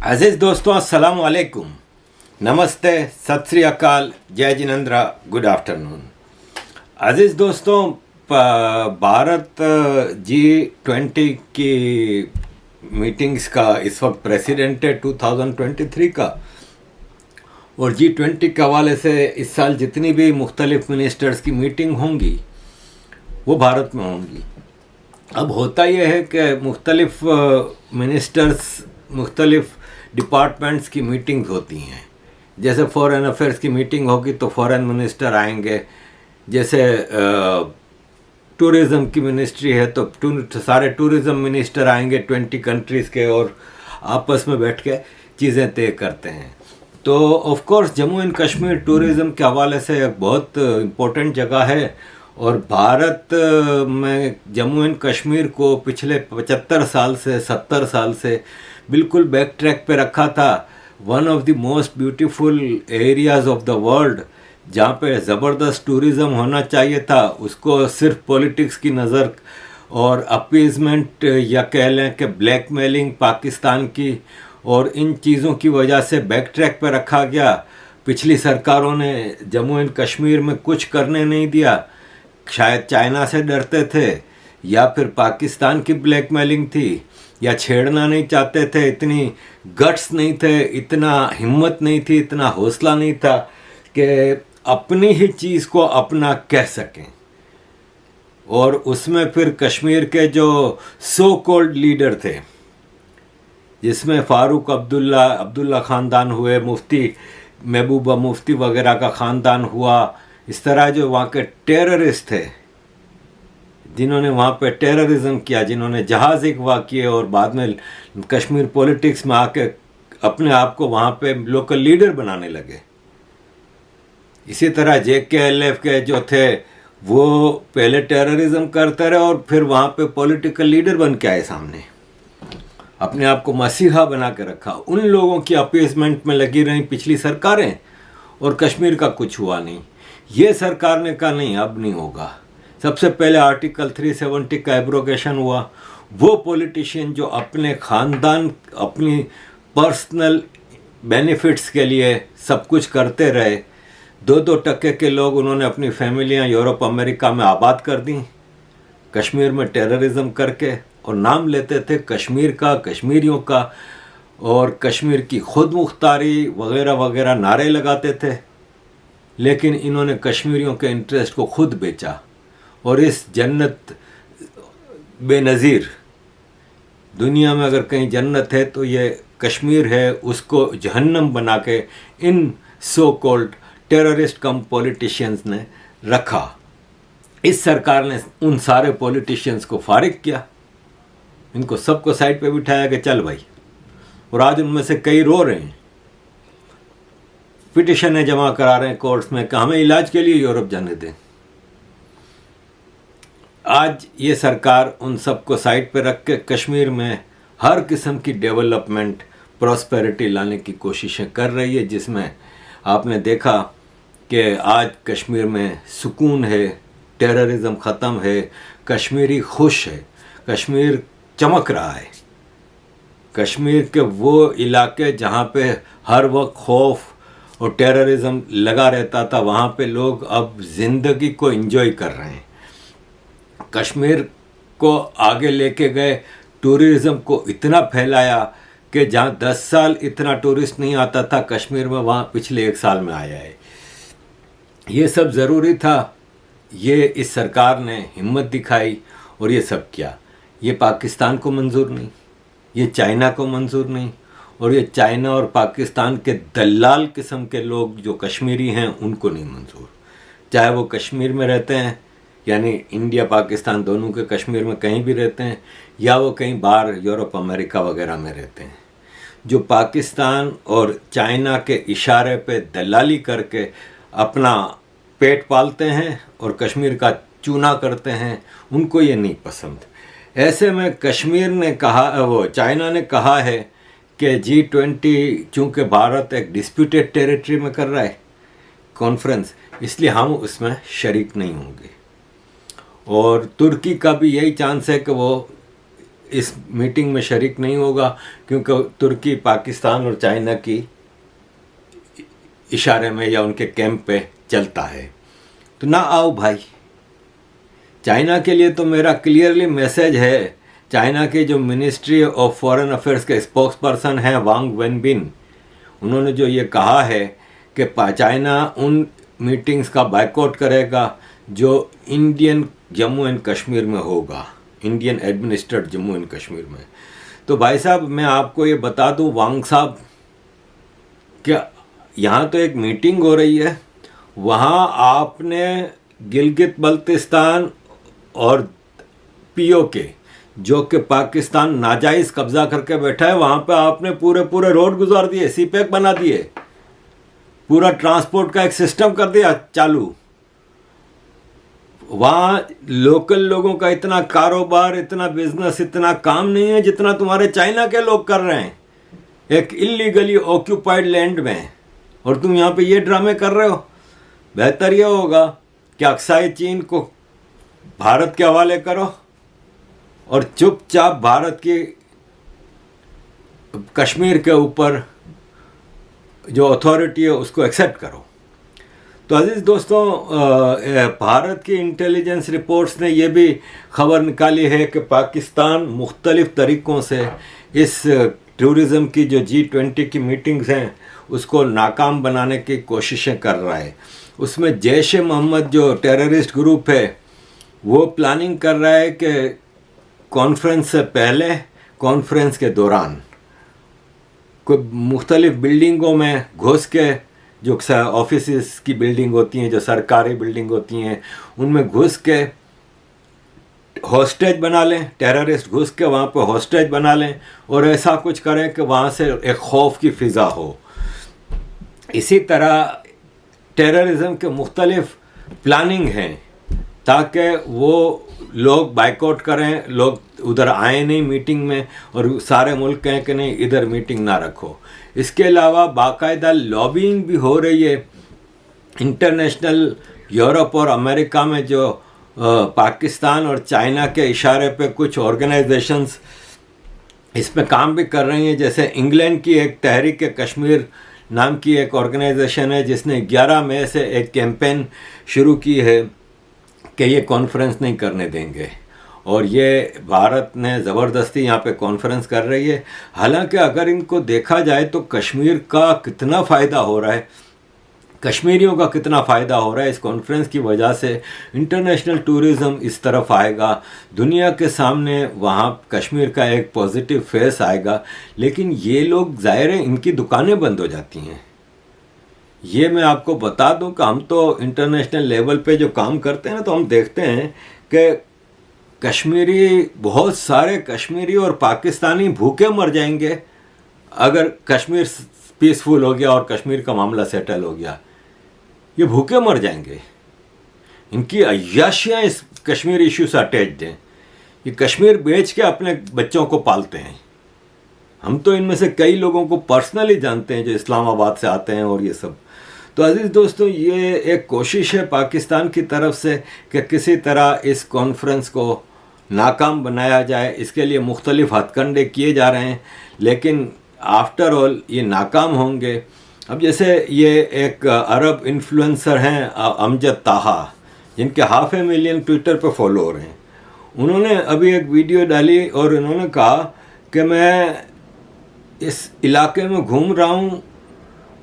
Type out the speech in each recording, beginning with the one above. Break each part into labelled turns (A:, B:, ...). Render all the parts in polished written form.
A: अजीज़ दोस्तों, अस्सलाम वालेकुम, नमस्ते, सत श्री अकाल, जय जिनेंद्र, गुड आफ्टरनून। अजीज़ दोस्तों, भारत G20 की मीटिंग्स का इस वक्त प्रेसिडेंट है 2023 का, और G20 के हवाले से इस साल जितनी भी मुख्तलिफ मिनिस्टर्स की मीटिंग होंगी वो भारत में होंगी। अब होता यह है कि मुख्तलिफ मिनिस्टर्स मुख्तलिफ डिपार्टमेंट्स की मीटिंग्स होती हैं। जैसे फॉरेन अफेयर्स की मीटिंग होगी तो फॉरेन मिनिस्टर आएंगे, जैसे टूरिज़म की मिनिस्ट्री है तो सारे टूरिज़म मिनिस्टर आएंगे 20 कंट्रीज़ के, और आपस में बैठ के चीज़ें तय करते हैं। तो of course Jammu and Kashmir tourism के हवाले से एक बहुत इम्पोर्टेंट जगह है, और भारत में जम्मू एंड कश्मीर को पिछले 75 साल से 70 साल से बिल्कुल बैक ट्रैक पे रखा था। One of the most beautiful areas of the world, जहाँ पे ज़बरदस्त टूरिज़म होना चाहिए था, उसको सिर्फ पॉलिटिक्स की नज़र और अपीज़मेंट या कह लें कि ब्लैकमेलिंग पाकिस्तान की और इन चीज़ों की वजह से बैक ट्रैक पे रखा गया। पिछली सरकारों ने जम्मू एंड कश्मीर में कुछ करने नहीं दिया, शायद चाइना से डरते थे या फिर पाकिस्तान की ब्लैकमेलिंग थी, या छेड़ना नहीं चाहते थे, इतनी गट्स नहीं थे, इतना हिम्मत नहीं थी, इतना हौसला नहीं था कि अपनी ही चीज़ को अपना कह सकें। और उसमें फिर कश्मीर के जो सो कॉल्ड लीडर थे, जिसमें फ़ारूक अब्दुल्ला ख़ानदान हुए, मुफ्ती महबूबा मुफ्ती वगैरह का ख़ानदान हुआ, इस तरह जो वहाँ के टेररिस्ट थे जिन्होंने वहाँ पे टेररिज्म किया, जिन्होंने जहाज़ अगवा किए और बाद में कश्मीर पॉलिटिक्स में आके अपने आप को वहाँ पे लोकल लीडर बनाने लगे। इसी तरह JKLF के जो थे वो पहले टेररिज्म करते रहे और फिर वहाँ पे पॉलिटिकल लीडर बन के आए सामने, अपने आप को मसीहा बना के रखा। उन लोगों की अपीसमेंट में लगी रही पिछली सरकारें, और कश्मीर का कुछ हुआ नहीं। ये सरकार ने कहा नहीं, अब नहीं होगा। सबसे पहले आर्टिकल 370 का एब्रोगेशन हुआ। वो पॉलिटिशियन जो अपने ख़ानदान, अपनी पर्सनल बेनिफिट्स के लिए सब कुछ करते रहे, 2-2% के लोग उन्होंने अपनी फैमिलियां यूरोप अमेरिका में आबाद कर दी कश्मीर में टेररिज्म करके, और नाम लेते थे कश्मीर का, कश्मीरियों का, और कश्मीर की खुद मुख्तारी वगैरह वगैरह नारे लगाते थे। लेकिन इन्होंने कश्मीरियों के इंटरेस्ट को खुद बेचा, और इस जन्नत बेनज़ीर दुनिया में अगर कहीं जन्नत है तो ये कश्मीर है, उसको जहन्नम बना के इन सो कॉल्ड टेररिस्ट कम पॉलिटिशियंस ने रखा। इस सरकार ने उन सारे पॉलिटिशियंस को फारिग किया, इनको सबको साइड पे बिठाया कि चल भाई, और आज उनमें से कई रो रहे हैं, पिटिशनें जमा करा रहे हैं कोर्ट्स में कि हमें इलाज के लिए यूरोप जाने दें। आज ये सरकार उन सबको साइड पे रख के कश्मीर में हर किस्म की डेवलपमेंट, प्रॉस्पेरिटी लाने की कोशिशें कर रही है, जिसमें आपने देखा कि आज कश्मीर में सुकून है, टेररिज्म ख़त्म है, कश्मीरी खुश है, कश्मीर चमक रहा है। कश्मीर के वो इलाके जहाँ पे हर वक्त खौफ और टेररिज्म लगा रहता था, वहाँ पे लोग अब ज़िंदगी को एंजॉय कर रहे हैं। कश्मीर को आगे लेके गए, टूरिज़्म को इतना फैलाया कि जहाँ 10 साल इतना टूरिस्ट नहीं आता था कश्मीर में, वहाँ पिछले 1 साल में आया है। ये सब ज़रूरी था, ये इस सरकार ने हिम्मत दिखाई और ये सब किया। ये पाकिस्तान को मंजूर नहीं, ये चाइना को मंजूर नहीं, और ये चाइना और पाकिस्तान के दलाल किस्म के लोग जो कश्मीरी हैं उनको नहीं मंजूर, चाहे वो कश्मीर में रहते हैं, यानी इंडिया पाकिस्तान दोनों के कश्मीर में कहीं भी रहते हैं, या वो कहीं बाहर यूरोप अमेरिका वगैरह में रहते हैं। जो पाकिस्तान और चाइना के इशारे पे दलाली करके अपना पेट पालते हैं और कश्मीर का चूना करते हैं, उनको ये नहीं पसंद। ऐसे में कश्मीर ने कहा, वो चाइना ने कहा है कि G20 चूँकि भारत एक डिस्प्यूटेड टेरिटरी में कर रहा है कॉन्फ्रेंस, इसलिए हम उसमें शरीक नहीं होंगे। और तुर्की का भी यही चांस है कि वो इस मीटिंग में शरीक नहीं होगा, क्योंकि तुर्की पाकिस्तान और चाइना की इशारे में या उनके कैंप पे चलता है। तो ना आओ भाई। चाइना के लिए तो मेरा क्लियरली मैसेज है, चाइना के जो मिनिस्ट्री ऑफ फॉरेन अफेयर्स के स्पोक्स पर्सन हैं वांग वेनबिन, उन्होंने जो ये कहा है कि चाइना उन मीटिंग्स का बायकॉट करेगा जो इंडियन जम्मू एंड कश्मीर में होगा, Indian administered Jammu and Kashmir में। तो भाई साहब मैं आपको ये बता दूं वांग साहब, क्या यहाँ तो एक मीटिंग हो रही है, वहाँ आपने गिलगित बल्तिस्तान और पीओके जो कि पाकिस्तान नाजायज़ कब्जा करके बैठा है, वहाँ पे आपने पूरे पूरे रोड गुजार दिए, सीपैक बना दिए, पूरा ट्रांसपोर्ट का एक सिस्टम कर दिया चालू। वहाँ लोकल लोगों का इतना कारोबार, इतना बिजनेस, इतना काम नहीं है जितना तुम्हारे चाइना के लोग कर रहे हैं एक इलीगली ऑक्यूपाइड लैंड में, और तुम यहाँ पे ये ड्रामे कर रहे हो। बेहतर ये होगा कि अक्साई चीन को भारत के हवाले करो और चुपचाप भारत की कश्मीर के ऊपर जो अथॉरिटी है उसको एक्सेप्ट करो। तो अजीज़ दोस्तों, भारत की इंटेलिजेंस रिपोर्ट्स ने ये भी खबर निकाली है कि पाकिस्तान मुख्तलिफ तरीक़ों से इस टूरिज़म की जो G20 की मीटिंग्स हैं उसको नाकाम बनाने की कोशिशें कर रहा है। उसमें जैश ए मोहम्मद जो टेररिस्ट ग्रुप है वो प्लानिंग कर रहा है कि कॉन्फ्रेंस से पहले, कॉन्फ्रेंस के दौरान कोई मुख्तलिफ बिल्डिंगों में घुस के, जो ऑफिस की बिल्डिंग होती हैं, जो सरकारी बिल्डिंग होती हैं, उनमें घुस के हॉस्टेज बना लें, टेररिस्ट घुस के वहाँ पे हॉस्टेज बना लें और ऐसा कुछ करें कि वहाँ से एक खौफ की फ़िज़ा हो। इसी तरह टेररिज्म के मुख्तलिफ प्लानिंग हैं ताकि वो लोग बाइकआउट करें, लोग उधर आए नहीं मीटिंग में, और सारे मुल्क कहें कि नहीं इधर मीटिंग ना रखो। इसके अलावा बाकायदा लॉबिंग भी हो रही है इंटरनेशनल, यूरोप और अमेरिका में, जो पाकिस्तान और चाइना के इशारे पे कुछ ऑर्गेनाइजेशंस इस पे काम भी कर रही हैं। जैसे इंग्लैंड की एक तहरीक कश्मीर नाम की एक ऑर्गेनाइजेशन है जिसने 11 मई से एक कैंपेन शुरू की है कि ये कॉन्फ्रेंस नहीं करने देंगे, और ये भारत ने ज़बरदस्ती यहाँ पे कॉन्फ्रेंस कर रही है। हालांकि अगर इनको देखा जाए तो कश्मीर का कितना फ़ायदा हो रहा है, कश्मीरियों का कितना फ़ायदा हो रहा है इस कॉन्फ्रेंस की वजह से। इंटरनेशनल टूरिज़म इस तरफ आएगा, दुनिया के सामने वहाँ कश्मीर का एक पॉजिटिव फेस आएगा। लेकिन ये लोग, ज़ाहिर है इनकी दुकानें बंद हो जाती हैं। ये मैं आपको बता दूं कि हम तो इंटरनेशनल लेवल पे जो काम करते हैं ना, तो हम देखते हैं कि कश्मीरी, बहुत सारे कश्मीरी और पाकिस्तानी भूखे मर जाएंगे अगर कश्मीर पीसफुल हो गया और कश्मीर का मामला सेटल हो गया। ये भूखे मर जाएंगे, इनकी अय्याशियाँ इस कश्मीर इशू से अटैच्ड हैं। ये कश्मीर बेच के अपने बच्चों को पालते हैं। हम तो इनमें से कई लोगों को पर्सनली जानते हैं जो इस्लामाबाद से आते हैं और ये सब। तो अजीज़ दोस्तों, ये एक कोशिश है पाकिस्तान की तरफ से कि किसी तरह इस कॉन्फ्रेंस को नाकाम बनाया जाए। इसके लिए मुख्तलिफ हथकंडे किए जा रहे हैं, लेकिन आफ्टर ऑल ये नाकाम होंगे। अब जैसे ये एक अरब इन्फ्लुएंसर हैं अमजद ताहा, जिनके 500,000 ट्विटर पर फॉलो हो रहे हैं, उन्होंने अभी एक वीडियो डाली और उन्होंने कहा कि मैं इस इलाके में घूम रहा हूँ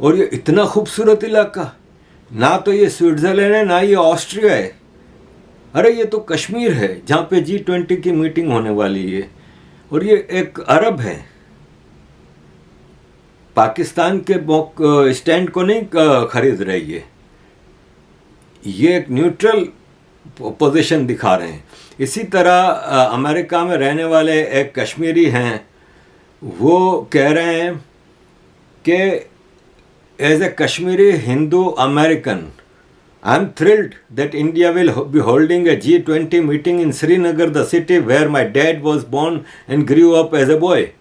A: और ये इतना खूबसूरत इलाका, ना तो ये स्विट्ज़रलैंड है ना ये ऑस्ट्रिया है, अरे ये तो कश्मीर है जहाँ पे G20 की मीटिंग होने वाली है, और ये एक अरब है, पाकिस्तान के स्टैंड को नहीं खरीद रही है, ये एक न्यूट्रल पोजीशन दिखा रहे हैं। इसी तरह अमेरिका में रहने वाले एक कश्मीरी हैं, वो कह रहे हैं कि as a Kashmiri Hindu American I am thrilled that India will be holding a G20 meeting in Srinagar, the city where my dad was born and grew up as a boy.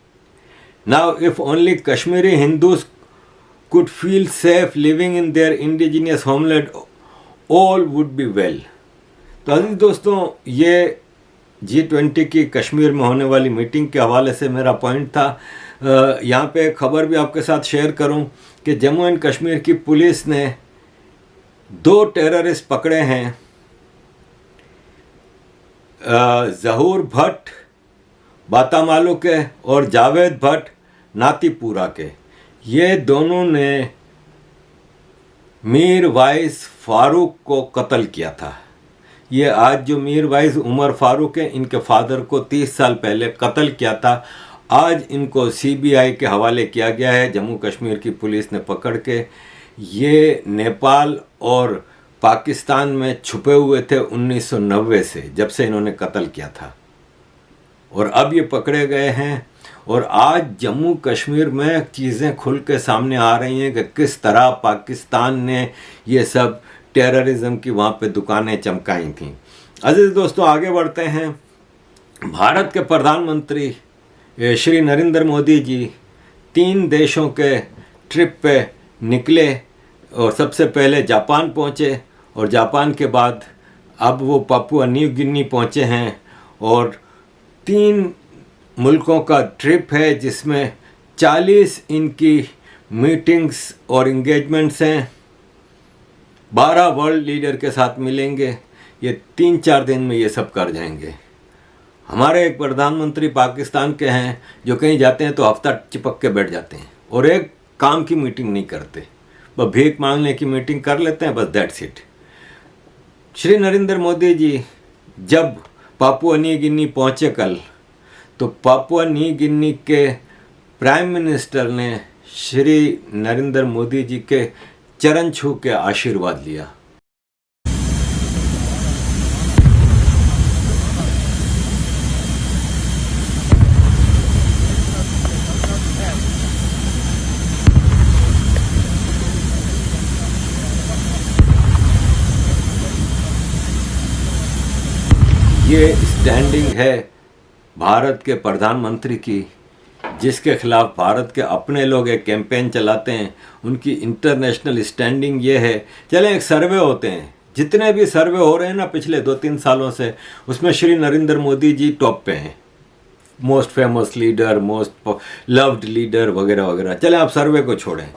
A: Now, if only Kashmiri Hindus could feel safe living in their indigenous homeland, all would be well. तो अजीज दोस्तों, ये G20 की कश्मीर में होने वाली meeting के हवाले से मेरा पॉइंट था। यहाँ पे खबर भी आपके साथ शेयर करूँ कि जम्मू एंड कश्मीर की पुलिस ने 2 टेररिस्ट पकड़े हैं, ज़हूर भट्ट बातामालू के और जावेद भट्ट नातीपुरा के। ये दोनों ने मीर वाइस फारूक को कत्ल किया था। ये आज जो मीर वाइस उमर फारूक है, इनके फादर को 30 साल पहले कत्ल किया था। आज इनको सीबीआई के हवाले किया गया है, जम्मू कश्मीर की पुलिस ने पकड़ के। ये नेपाल और पाकिस्तान में छुपे हुए थे 1990 से, जब से इन्होंने कत्ल किया था, और अब ये पकड़े गए हैं। और आज जम्मू कश्मीर में चीज़ें खुल के सामने आ रही हैं कि किस तरह पाकिस्तान ने ये सब टेररिज्म की वहाँ पे दुकानें चमकाई थीं। अजीज़ दोस्तों, आगे बढ़ते हैं। भारत के प्रधानमंत्री श्री नरेंद्र मोदी जी 3 देशों के ट्रिप पे निकले और सबसे पहले जापान पहुँचे, और जापान के बाद अब वो पापुआ न्यू गिनी पहुँचे हैं। और 3 मुल्कों का ट्रिप है जिसमें 40 इनकी मीटिंग्स और इंगेजमेंट्स हैं। 12 वर्ल्ड लीडर के साथ मिलेंगे। ये 3-4 दिन में ये सब कर जाएंगे। हमारे एक प्रधानमंत्री पाकिस्तान के हैं जो कहीं जाते हैं तो हफ्ता चिपक के बैठ जाते हैं और एक काम की मीटिंग नहीं करते, बस भीख मांगने की मीटिंग कर लेते हैं, बस दैट्स इट। श्री नरेंद्र मोदी जी जब पापुआ न्यू गिनी पहुँचे कल, तो पापुआ न्यू गिनी के प्राइम मिनिस्टर ने श्री नरेंद्र मोदी जी के चरण छू के आशीर्वाद लिया। ये स्टैंडिंग है भारत के प्रधानमंत्री की, जिसके खिलाफ भारत के अपने लोग एक कैंपेन चलाते हैं। उनकी इंटरनेशनल स्टैंडिंग ये है। चलें, एक सर्वे होते हैं, जितने भी सर्वे हो रहे हैं ना पिछले 2-3 सालों से, उसमें श्री नरेंद्र मोदी जी टॉप पे हैं। Most famous leader, most loved leader वगैरह वगैरह। चलें, आप सर्वे को छोड़ें।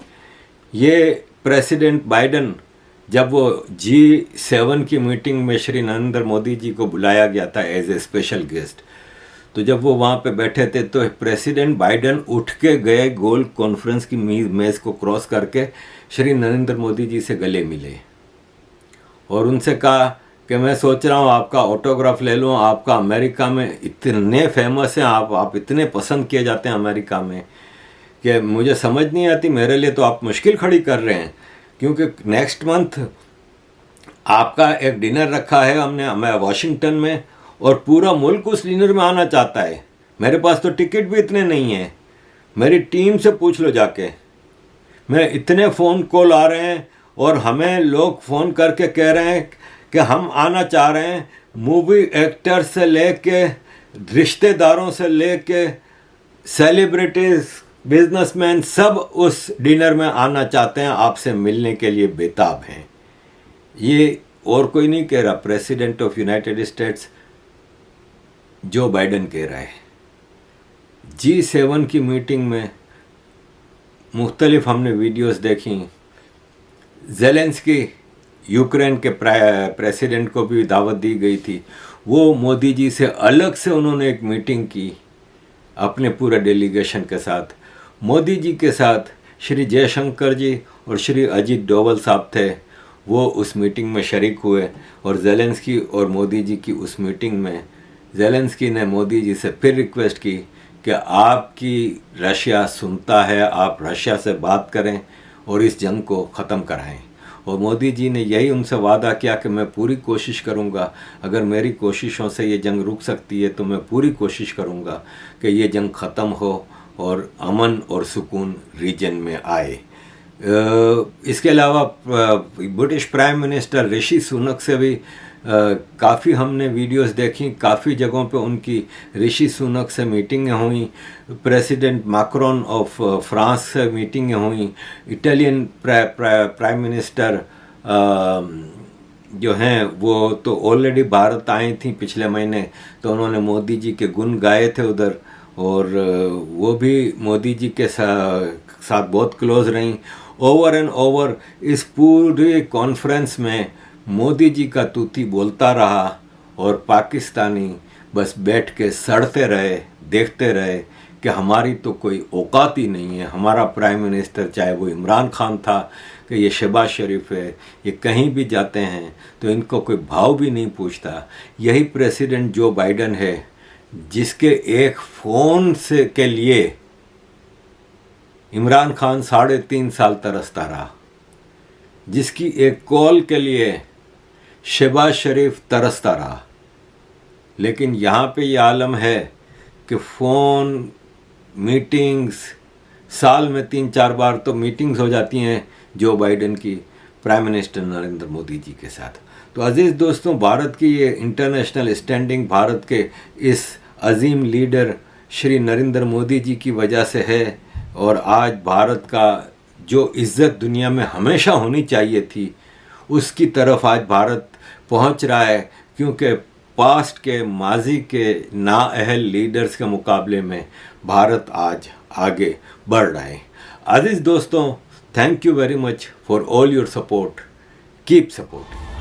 A: ये प्रेसिडेंट बाइडन, जब वो G7 की मीटिंग में श्री नरेंद्र मोदी जी को बुलाया गया था एज ए स्पेशल गेस्ट, तो जब वो वहाँ पे बैठे थे तो प्रेसिडेंट बाइडन उठ के गए, गोल कॉन्फ्रेंस की मेज़ को क्रॉस करके श्री नरेंद्र मोदी जी से गले मिले और उनसे कहा कि मैं सोच रहा हूँ आपका ऑटोग्राफ ले लूँ। आपका अमेरिका में इतने फेमस हैं, आप इतने पसंद किए जाते हैं अमेरिका में कि मुझे समझ नहीं आती। मेरे लिए तो आप मुश्किल खड़ी कर रहे हैं, क्योंकि नेक्स्ट मंथ आपका एक डिनर रखा है हमने वाशिंगटन में, और पूरा मुल्क उस डिनर में आना चाहता है। मेरे पास तो टिकट भी इतने नहीं हैं। मेरी टीम से पूछ लो जाके। मैं इतने फ़ोन कॉल आ रहे हैं और हमें लोग फ़ोन करके कह रहे हैं कि हम आना चाह रहे हैं। मूवी एक्टर से लेके रिश्तेदारों से लेके सेलिब्रिटीज़, बिजनेसमैन, सब उस डिनर में आना चाहते हैं, आपसे मिलने के लिए बेताब हैं। ये और कोई नहीं कह रहा, प्रेसिडेंट ऑफ यूनाइटेड स्टेट्स जो बाइडन कह रहा है। G7 की मीटिंग में मुख्तलिफ हमने वीडियोस देखी। ज़ेलेंस्की, यूक्रेन के प्रेसिडेंट को भी दावत दी गई थी। वो मोदी जी से अलग से उन्होंने एक मीटिंग की अपने पूरे डेलीगेशन के साथ। मोदी जी के साथ श्री जयशंकर जी और श्री अजीत डोवल साहब थे, वो उस मीटिंग में शरीक हुए। और ज़ेलेंस्की और मोदी जी की उस मीटिंग में ज़ेलेंस्की ने मोदी जी से फिर रिक्वेस्ट की कि आपकी रशिया सुनता है, आप रशिया से बात करें और इस जंग को ख़त्म कराएं। और मोदी जी ने यही उनसे वादा किया कि मैं पूरी कोशिश करूंगा, अगर मेरी कोशिशों से ये जंग रुक सकती है तो मैं पूरी कोशिश करूंगा कि ये जंग ख़त्म हो और अमन और सुकून रीजन में आए। इसके अलावा British prime minister Rishi Sunak से भी काफ़ी हमने वीडियोस देखी। काफ़ी जगहों पे उनकी ऋषि सुनक से मीटिंगें हुई। प्रेसिडेंट मैक्रोन ऑफ फ्रांस से मीटिंगें हुई। इटालियन प्राइम मिनिस्टर जो हैं वो तो ऑलरेडी भारत आई थी पिछले महीने, तो उन्होंने मोदी जी के गुण गाए थे उधर, और वो भी मोदी जी के साथ बहुत क्लोज रहीं। ओवर एंड ओवर इस पूरे कॉन्फ्रेंस में मोदी जी का तूती बोलता रहा और पाकिस्तानी बस बैठ के सड़ते रहे, देखते रहे कि हमारी तो कोई औकात ही नहीं है। हमारा प्राइम मिनिस्टर, चाहे वो इमरान खान था कि ये शहबाज शरीफ है, ये कहीं भी जाते हैं तो इनको कोई भाव भी नहीं पूछता। यही प्रेसिडेंट जो बाइडन है, जिसके एक फ़ोन से के लिए इमरान खान 3.5 साल तरसता रहा, जिसकी एक कॉल के लिए शहबाज शरीफ तरसता रहा। लेकिन यहाँ पे ये आलम है कि फ़ोन, मीटिंग्स, साल में 3-4 बार तो मीटिंग्स हो जाती हैं जो बाइडन की प्राइम मिनिस्टर नरेंद्र मोदी जी के साथ। तो अजीज़ दोस्तों, भारत की ये इंटरनेशनल स्टैंडिंग भारत के इस अजीम लीडर श्री नरेंद्र मोदी जी की वजह से है, और आज भारत का जो इज़्ज़त दुनिया में हमेशा होनी चाहिए थी उसकी तरफ आज भारत पहुंच रहा है, क्योंकि पास्ट के, माजी के नाअहल लीडर्स के मुकाबले में भारत आज आगे बढ़ रहा है। अजीज़ दोस्तों, thank you very much for all your support. Keep supporting.